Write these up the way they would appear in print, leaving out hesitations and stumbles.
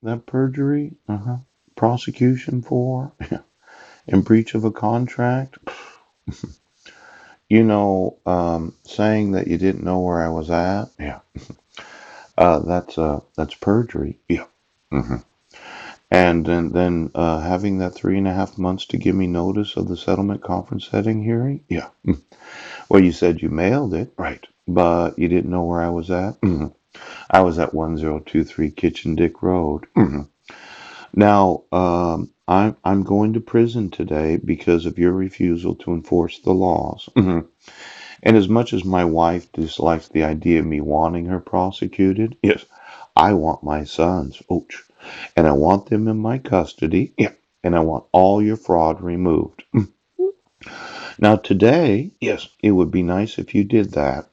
That perjury, prosecution for, and breach of a contract. Saying that you didn't know where I was at. Yeah, that's perjury. Yeah. hmm And then having that 3.5 months to give me notice of the settlement conference setting hearing. Yeah. Well, you said you mailed it, right? But you didn't know where I was at. I was at 1023 Kitchen Dick Road. Now, I'm going to prison today because of your refusal to enforce the laws. And as much as my wife dislikes the idea of me wanting her prosecuted, yes, I want my sons. Ouch. And I want them in my custody. Yeah. And I want all your fraud removed. Now, today, yes, it would be nice if you did that.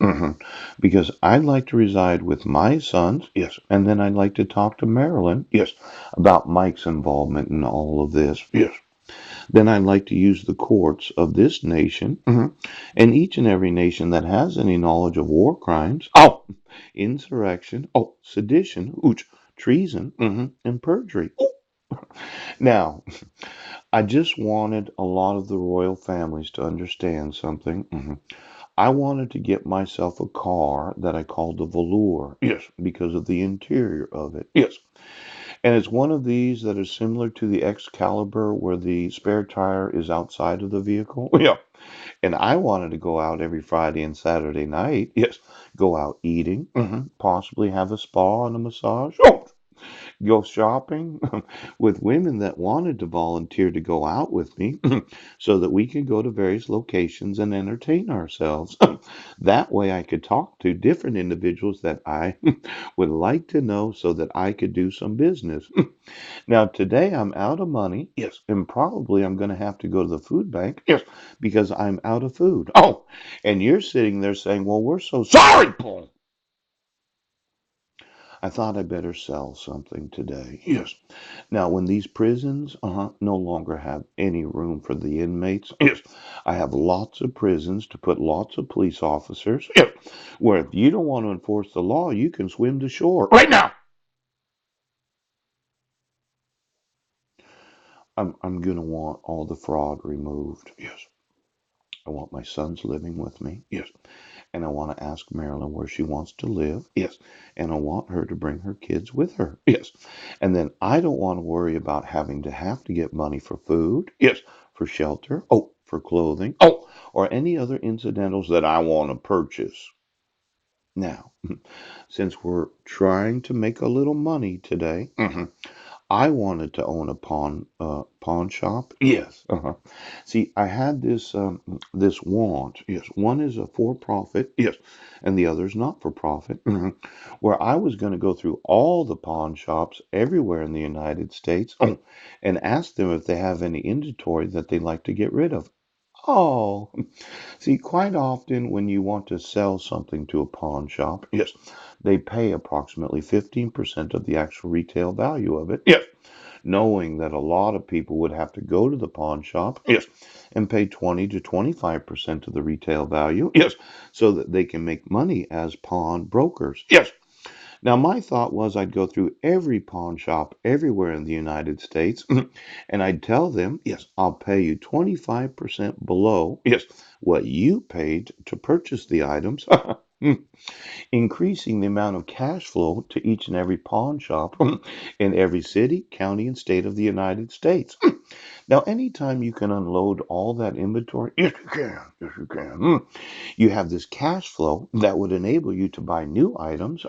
Because I'd like to reside with my sons. Yes. And then I'd like to talk to Marilyn. Yes. About Mike's involvement in all of this. Yes. Then I'd like to use the courts of this nation and each and every nation that has any knowledge of war crimes, insurrection, sedition, treason, and perjury. Now, I just wanted a lot of the royal families to understand something. I wanted to get myself a car that I called the Velour. Yes, because of the interior of it. Yes. And it's one of these that is similar to the Excalibur where the spare tire is outside of the vehicle. Yeah. And I wanted to go out every Friday and Saturday night. Yes. Go out eating, possibly have a spa and a massage. Go shopping with women that wanted to volunteer to go out with me so that we could go to various locations and entertain ourselves. That way I could talk to different individuals that I would like to know so that I could do some business. Now, today I'm out of money. Yes. And probably I'm going to have to go to the food bank. Yes. Because I'm out of food. And you're sitting there saying, well, we're so sorry, Paul. I thought I better sell something today. Yes. Now, when these prisons no longer have any room for the inmates, yes, I have lots of prisons to put lots of police officers. Yes. Where if you don't want to enforce the law, you can swim to shore right now. I'm gonna want all the fraud removed. Yes. I want my sons living with me. Yes. And I want to ask Marilyn where she wants to live. Yes. And I want her to bring her kids with her. Yes. And then I don't want to worry about having to get money for food. Yes. For shelter. For clothing. Or any other incidentals that I want to purchase. Now, since we're trying to make a little money today, I wanted to own a pawn shop. Yes. See, I had this want. Yes, one is a for profit. Yes, and the other is not for profit. Where I was going to go through all the pawn shops everywhere in the United States and ask them if they have any inventory that they'd like to get rid of. Oh, see, quite often when you want to sell something to a pawn shop, yes, they pay approximately 15% of the actual retail value of it. Yes, knowing that a lot of people would have to go to the pawn shop, yes, and pay 20 to 25% of the retail value, yes, so that they can make money as pawn brokers. Yes. Now, my thought was I'd go through every pawn shop everywhere in the United States and I'd tell them, yes, I'll pay you 25% below, yes, what you paid to purchase the items. Increasing the amount of cash flow to each and every pawn shop in every city, county, and state of the United States. Now, anytime you can unload all that inventory, yes, you can. Yes, you can. You have this cash flow that would enable you to buy new items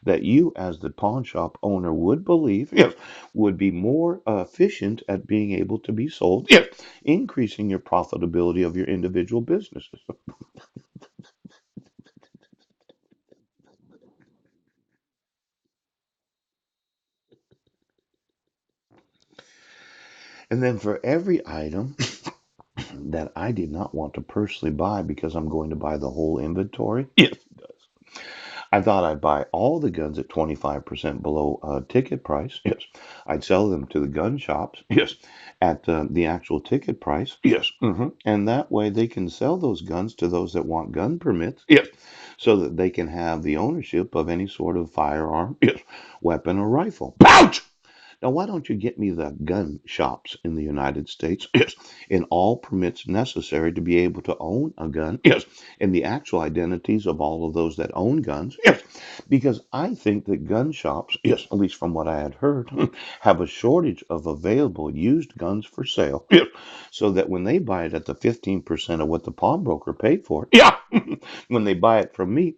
that you, as the pawn shop owner, would believe, yes, would be more efficient at being able to be sold, yes, increasing your profitability of your individual businesses. And then for every item that I did not want to personally buy because I'm going to buy the whole inventory, yes, I thought I'd buy all the guns at 25% below ticket price. Yes. I'd sell them to the gun shops. Yes. At the actual ticket price. Yes. And that way they can sell those guns to those that want gun permits. Yes. So that they can have the ownership of any sort of firearm, yes, weapon, or rifle. Pouch! Now, why don't you get me the gun shops in the United States? Yes, and all permits necessary to be able to own a gun. Yes, and the actual identities of all of those that own guns. Yes, because I think that gun shops, yes, at least from what I had heard, have a shortage of available used guns for sale. Yes, so that when they buy it at the 15% of what the pawnbroker paid for it, yeah, when they buy it from me,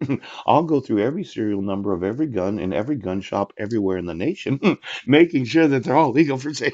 I'll go through every serial number of every gun in every gun shop everywhere in the nation, making sure that they're all legal for sale.